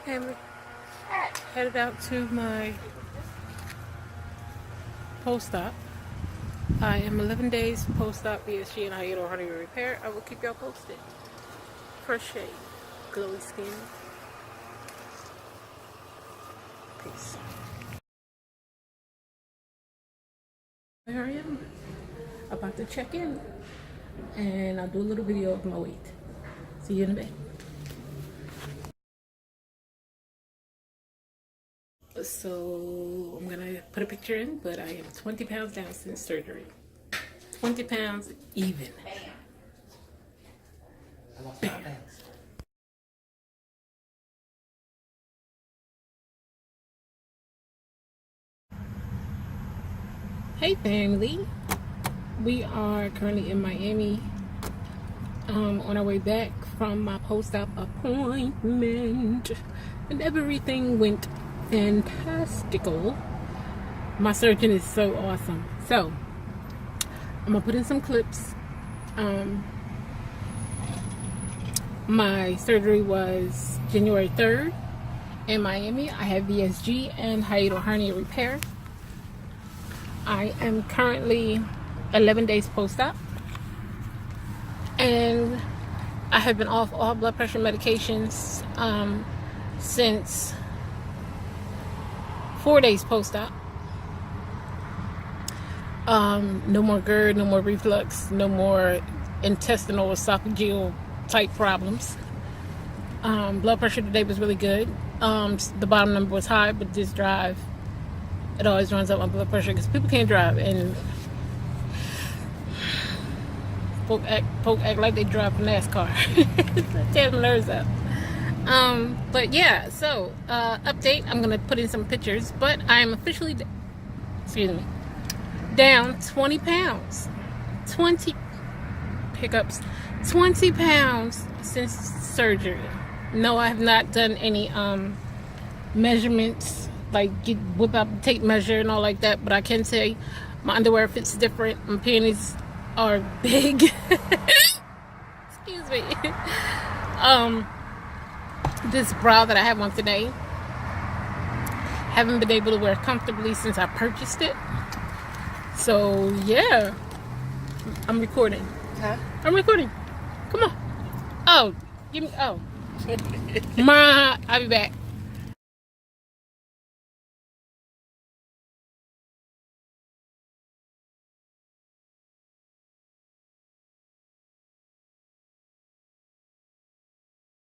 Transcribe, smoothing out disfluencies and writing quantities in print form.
I'm headed out to my post-op. I am 11 days post-op VSG and hiatal hernia repair. I will keep y'all posted. First shade, glowy skin. Peace. Here I am, about to check in, and I'll do a little video of my weight. See you in a bit. So I'm gonna put a picture in, but I am 20 pounds down since surgery. 20 pounds even. Bam. Hey family, we are currently in Miami, on our way back from my post-op appointment, and everything went fantastical. My surgeon is so awesome. So I'm gonna put in some clips. My surgery was January 3rd in Miami. I had VSG and hiatal hernia repair. I am currently 11 days post-op, and I have been off all blood pressure medications since 4 days post-op. No more GERD, no more reflux, no more intestinal esophageal type problems. Blood pressure today was really good. The bottom number was high, but this drive, it always runs up my blood pressure because people can't drive, and folk act like they drive a NASCAR. Tears my nerves up. But yeah, so update, I'm gonna put in some pictures, but I'm officially down 20 pounds. 20 pounds since surgery. No, I have not done any measurements, like whip out the tape measure and all like that, but I can say my underwear fits different, my panties are big. Excuse me. This bra that I have on today, haven't been able to wear comfortably since I purchased it. So yeah, I'm recording. Huh? I'm recording. Come on. Oh, give me. Oh, I'll be back.